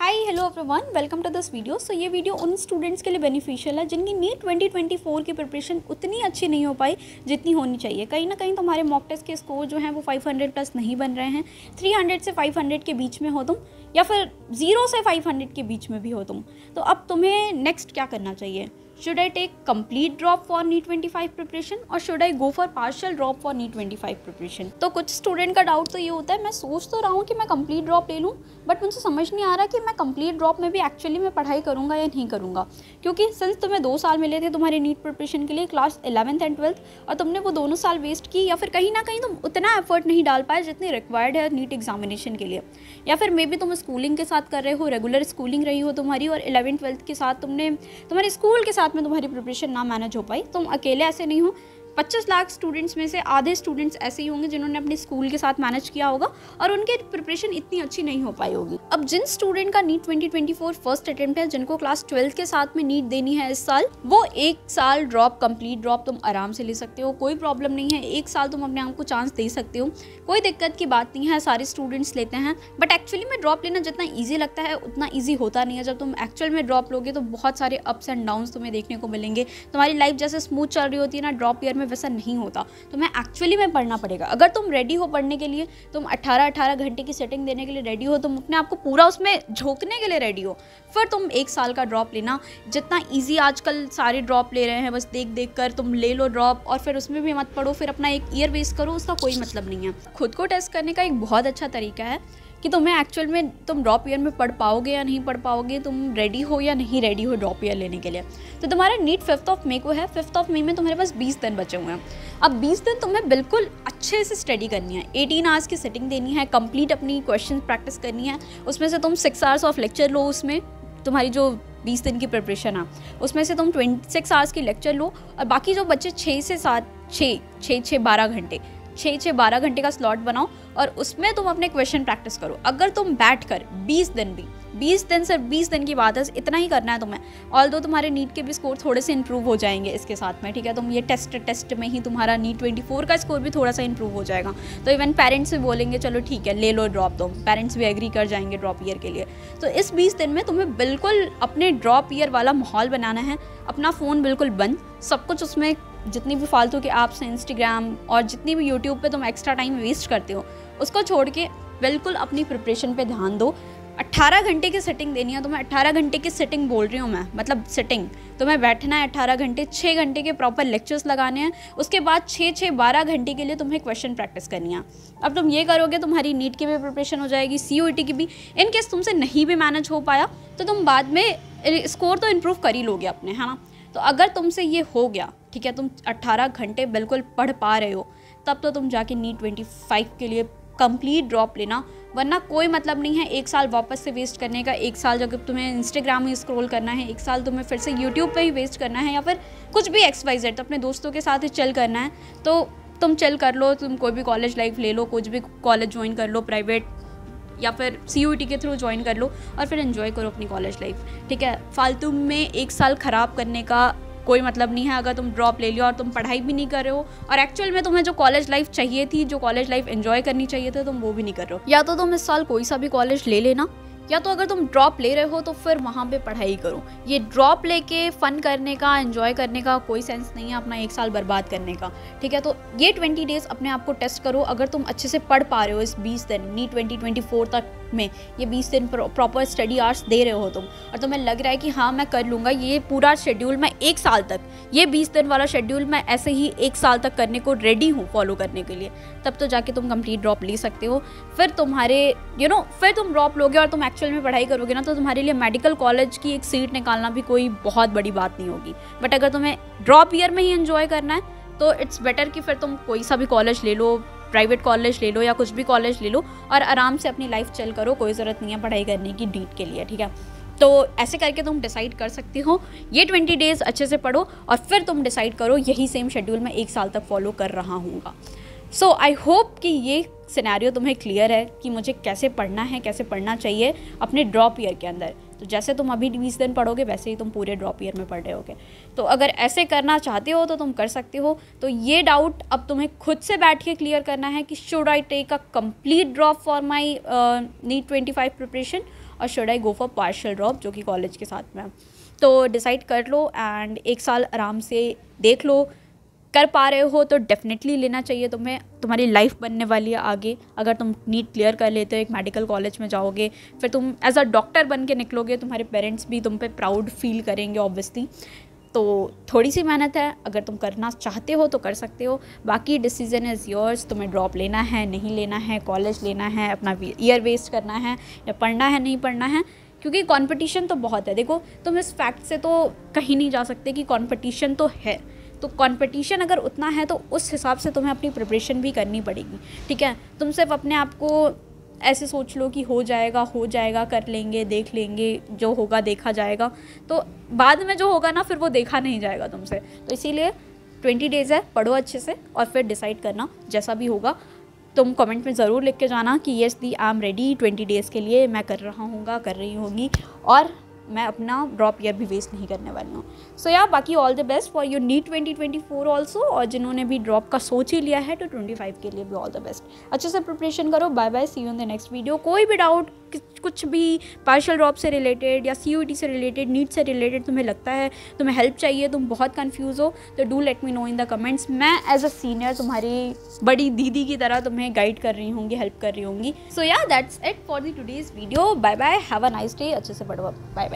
Hi hello everyone, welcome to this video. सो ये video उन स्टूडेंट्स के लिए बेनिफिशियल है जिनकी नीट 2024 की प्रिपरेशन उतनी अच्छी नहीं हो पाई जितनी होनी चाहिए। कहीं ना कहीं तुम्हारे मॉक टेस्ट के स्कोर जो हैं वो 500 प्लस नहीं बन रहे हैं। 300 से 500 के बीच में हो तुम, या फिर 0 से 500 के बीच में भी हो तुम, तो अब तुम्हें नेक्स्ट क्या करना चाहिए? Should I take complete drop for NEET 25 preparation और should I go for partial drop for NEET 25 preparation? तो कुछ स्टूडेंट का डाउट तो ये होता है, मैं सोच तो रहा हूँ कि मैं कंप्लीट ड्रॉप ले लूँ, बट मुझे समझ नहीं आ रहा कि मैं कंप्लीट ड्रॉप में भी एक्चुअली मैं पढ़ाई करूँगा या नहीं करूँगा। क्योंकि सिंस तुम्हें 2 साल मिले थे तुम्हारी नीट प्रिपरेशन के लिए, क्लास 11th एंड 12th, और तुमने वो दोनों साल वेस्ट की, या फिर कहीं ना कहीं तुम उतना एफर्ट नहीं डाल पाए जितनी रिक्वायर्ड है नीट एग्जामिनेशन के लिए, या फिर मे बी तुम स्कूलिंग के साथ कर रहे हो, रेगुलर स्कूलिंग रही हो तुम्हारी, और 11th-12th के साथ तुमने तुम्हारे स्कूल के साथ में तुम्हारी प्रिपरेशन ना मैनेज हो पाई। तुम अकेले ऐसे नहीं हो, 25 लाख स्टूडेंट्स में से आधे स्टूडेंट्स ऐसे ही होंगे जिन्होंने अपने स्कूल के साथ मैनेज किया होगा और उनकी प्रिपरेशन इतनी अच्छी नहीं हो पाई होगी। अब जिन स्टूडेंट का नीट 2024 फर्स्ट अटेम्प्ट है, जिनको क्लास 12 के साथ में नीट देनी है इस साल, वो 1 साल ड्रॉप, कंप्लीट ड्रॉप तुम आराम से ले सकते हो, कोई प्रॉब्लम नहीं है। 1 साल तुम अपने आप को चांस दे सकते हो, कोई दिक्कत की बात नहीं है, सारे स्टूडेंट्स लेते हैं। बट एक्चुअली में ड्रॉप लेना जितना ईजी लगता है उतना ईजी होता नहीं है। जब तुम एक्चुअल में ड्रॉप लोगे तो बहुत सारे अप्स एंड डाउन्स तुम्हें देखने को मिलेंगे। तुम्हारी लाइफ जैसे स्मूथ चल रही होती है ना, ड्रॉप ईयर में वैसा नहीं होता। तुम्हें एक्चुअली में पढ़ना पड़ेगा। अगर तुम रेडी हो पढ़ने के लिए, तुम 18 घंटे की सेटिंग देने के लिए रेडी हो, तुम अपने आप को पूरा उसमें झोंकने के लिए रेडी हो, फिर तुम 1 साल का ड्रॉप लेना। जितना इजी आजकल सारे ड्रॉप ले रहे हैं, बस देख देख कर तुम ले लो ड्रॉप और फिर उसमें भी मत पढ़ो, फिर अपना 1 ईयर वेस्ट करो, उसका कोई मतलब नहीं है। खुद को टेस्ट करने का एक बहुत अच्छा तरीका है कि तुम्हें एक्चुअल में तुम ड्रॉप ईयर में पढ़ पाओगे या नहीं पढ़ पाओगे, तुम रेडी हो या नहीं रेडी हो ड्रॉप ईयर लेने के लिए। तो तुम्हारा नीट 5 मई को है। 5 मई में तुम्हारे पास 20 दिन बचे हुए हैं। अब 20 दिन तुम्हें बिल्कुल अच्छे से स्टडी करनी है, 18 आवर्स की सेटिंग देनी है, कंप्लीट अपनी क्वेश्चन प्रैक्टिस करनी है। उसमें से तुम 6 आवर्स ऑफ लेक्चर लो, उसमें तुम्हारी जो 20 दिन की प्रिपरेशन है उसमें से तुम 26 आवर्स की लेक्चर लो, और बाकी जो बच्चे 6 से 7 6 12 घंटे 6-12 घंटे का स्लॉट बनाओ और उसमें तुम अपने क्वेश्चन प्रैक्टिस करो। अगर तुम बैठ कर 20 दिन भी, 20 दिन सिर्फ 20 दिन की बात है, इतना ही करना है तुम्हें। ऑल्दो तुम्हारे नीट के भी स्कोर थोड़े से इंप्रूव हो जाएंगे इसके साथ में, ठीक है। तुम ये टेस्ट में ही तुम्हारा नीट 24 का स्कोर भी थोड़ा सा इंप्रूव हो जाएगा। तो इवन पेरेंट्स भी बोलेंगे चलो ठीक है ले लो ड्रॉप, तुम पेरेंट्स भी एग्री कर जाएंगे ड्रॉप ईयर के लिए। तो इस 20 दिन में तुम्हें बिल्कुल अपने ड्रॉप ईयर वाला माहौल बनाना है। अपना फ़ोन बिल्कुल बंद, सब कुछ उसमें जितनी भी फालतू के ऐप्स हैं, इंस्टाग्राम और जितनी भी यूट्यूब पे तुम एक्स्ट्रा टाइम वेस्ट करते हो, उसको छोड़ के बिल्कुल अपनी प्रिपरेशन पे ध्यान दो। 18 घंटे की सेटिंग देनी है तुम्हें। 18 घंटे की सेटिंग बोल रही हूँ मैं, मतलब सेटिंग। तुम्हें बैठना है 18 घंटे, 6 घंटे के प्रॉपर लेक्चर्स लगाने हैं। उसके बाद 6-12 घंटे के लिए तुम्हें क्वेश्चन प्रैक्टिस करनी है। अब तुम ये करोगे, तुम्हारी नीट की भी प्रिपरेशन हो जाएगी, CUET की भी। इन केस तुमसे नहीं भी मैनेज हो पाया तो तुम बाद में स्कोर तो इम्प्रूव कर ही लोगे अपने, है ना। तो अगर तुमसे ये हो गया, ठीक है, तुम 18 घंटे बिल्कुल पढ़ पा रहे हो, तब तो तुम जाके नीट 25 के लिए कंप्लीट ड्रॉप लेना। वरना कोई मतलब नहीं है 1 साल वापस से वेस्ट करने का। 1 साल जब तुम्हें इंस्टाग्राम ही स्क्रॉल करना है, 1 साल तुम्हें फिर से यूट्यूब पे ही वेस्ट करना है, या फिर कुछ भी XYZ तो अपने दोस्तों के साथ ही चिल करना है, तो तुम चिल कर लो। तुम कोई भी कॉलेज लाइफ ले लो, कुछ भी कॉलेज ज्वाइन कर लो, प्राइवेट या फिर CUET के थ्रू ज्वाइन कर लो और फिर एंजॉय करो अपनी कॉलेज लाइफ, ठीक है। फालतू में 1 साल ख़राब करने का कोई मतलब नहीं है। अगर तुम ड्रॉप ले लियो और तुम पढ़ाई भी नहीं कर रहे हो और एक्चुअल में तुम्हें जो कॉलेज लाइफ चाहिए थी, जो कॉलेज लाइफ एंजॉय करनी चाहिए थी, तुम वो भी नहीं कर रहे हो। या तो तुम इस साल कोई सा भी कॉलेज ले लेना, या तो अगर तुम ड्रॉप ले रहे हो तो फिर वहाँ पे पढ़ाई करो। ये ड्रॉप लेके फ़न करने का, एंजॉय करने का कोई सेंस नहीं है, अपना 1 साल बर्बाद करने का, ठीक है। तो ये 20 डेज़ अपने आप को टेस्ट करो। अगर तुम अच्छे से पढ़ पा रहे हो इस 20 दिन, नीट 2024 तक में ये 20 दिन प्रॉपर स्टडी आवर्स दे रहे हो तुम, और तुम्हें लग रहा है कि हाँ मैं कर लूँगा, ये पूरा शेड्यूल मैं 1 साल तक, ये 20 दिन वाला शेड्यूल मैं ऐसे ही 1 साल तक करने को रेडी हूँ फॉलो करने के लिए, तब तो जाके तुम कंप्लीट ड्रॉप ले सकते हो। फिर तुम्हारे फिर तुम ड्रॉप लोगे और तुम एक्चुअल में पढ़ाई करोगे ना, तो तुम्हारे लिए मेडिकल कॉलेज की एक सीट निकालना भी कोई बहुत बड़ी बात नहीं होगी। बट अगर तुम्हें ड्रॉप ईयर में ही एंजॉय करना है तो इट्स बेटर कि फिर तुम कोई सा भी कॉलेज ले लो, प्राइवेट कॉलेज ले लो या कुछ भी कॉलेज ले लो, और आराम से अपनी लाइफ चल करो। कोई ज़रूरत नहीं है पढ़ाई करने की नीट के लिए, ठीक है। तो ऐसे करके तुम डिसाइड कर सकती हो। ये 20 डेज़ अच्छे से पढ़ो और फिर तुम डिसाइड करो यही सेम शेड्यूल मैं 1 साल तक फॉलो कर रहा हूँगा। सो आई होप कि ये सिनेरियो तुम्हें क्लियर है कि मुझे कैसे पढ़ना है, कैसे पढ़ना चाहिए अपने ड्रॉप ईयर के अंदर। तो जैसे तुम अभी 20 दिन पढ़ोगे वैसे ही तुम पूरे ड्रॉप ईयर में पढ़ रहे होगे। तो अगर ऐसे करना चाहते हो तो तुम कर सकते हो। तो ये डाउट अब तुम्हें खुद से बैठ के क्लियर करना है कि should I take a complete drop for my NEET 25 preparation और should I go for partial drop जो कि कॉलेज के साथ में है। तो डिसाइड कर लो एंड 1 साल आराम से देख लो, कर पा रहे हो तो डेफिनेटली लेना चाहिए तुम्हें। तुम्हारी लाइफ बनने वाली है आगे। अगर तुम नीट क्लियर कर लेते हो, एक मेडिकल कॉलेज में जाओगे, फिर तुम एज अ डॉक्टर बन के निकलोगे, तुम्हारे पेरेंट्स भी तुम पे प्राउड फील करेंगे ऑब्वियसली। तो थोड़ी सी मेहनत है, अगर तुम करना चाहते हो तो कर सकते हो। बाकी डिसीजन इज़ योर्स, तुम्हें ड्रॉप लेना है नहीं लेना है, कॉलेज लेना है, अपना ईयर वेस्ट करना है या पढ़ना है नहीं पढ़ना है, क्योंकि कंपटीशन तो बहुत है। देखो तुम इस फैक्ट से तो कहीं नहीं जा सकते कि कंपटीशन तो है। तो कंपटीशन अगर उतना है तो उस हिसाब से तुम्हें अपनी प्रिपरेशन भी करनी पड़ेगी, ठीक है। तुम सिर्फ अपने आप को ऐसे सोच लो कि हो जाएगा, कर लेंगे, देख लेंगे, जो होगा देखा जाएगा, तो बाद में जो होगा ना फिर वो देखा नहीं जाएगा तुमसे। तो इसीलिए 20 डेज़ है, पढ़ो अच्छे से और फिर डिसाइड करना जैसा भी होगा। तुम कमेंट में ज़रूर लिख के जाना कि yes the I am ready 20 days के लिए, मैं कर रहा हूँगा, कर रही होंगी, और मैं अपना ड्रॉप ईयर भी वेस्ट नहीं करने वाली हूँ। सो या बाकी all the best for your NEET 2024 also, और जिन्होंने भी ड्रॉप का सोच ही लिया है तो 25 के लिए भी ऑल द बेस्ट। अच्छे से प्रिपरेशन करो। Bye bye, see you in the next video. कोई भी डाउट, कुछ भी पार्शियल ड्रॉप से रिलेटेड या CUET से रिलेटेड, नीट से रिलेटेड तुम्हें लगता है, तुम्हें हेल्प चाहिए, तुम बहुत कन्फ्यूज़ हो, तो do let me know in the comments. मैं एज अ सीनियर तुम्हारी बड़ी दीदी की तरह तुम्हें गाइड कर रही होंगी, हेल्प कर रही होंगी। So yeah that's it for the today's video. Bye bye, have a nice day. अच्छे से पढ़ो। Bye bye.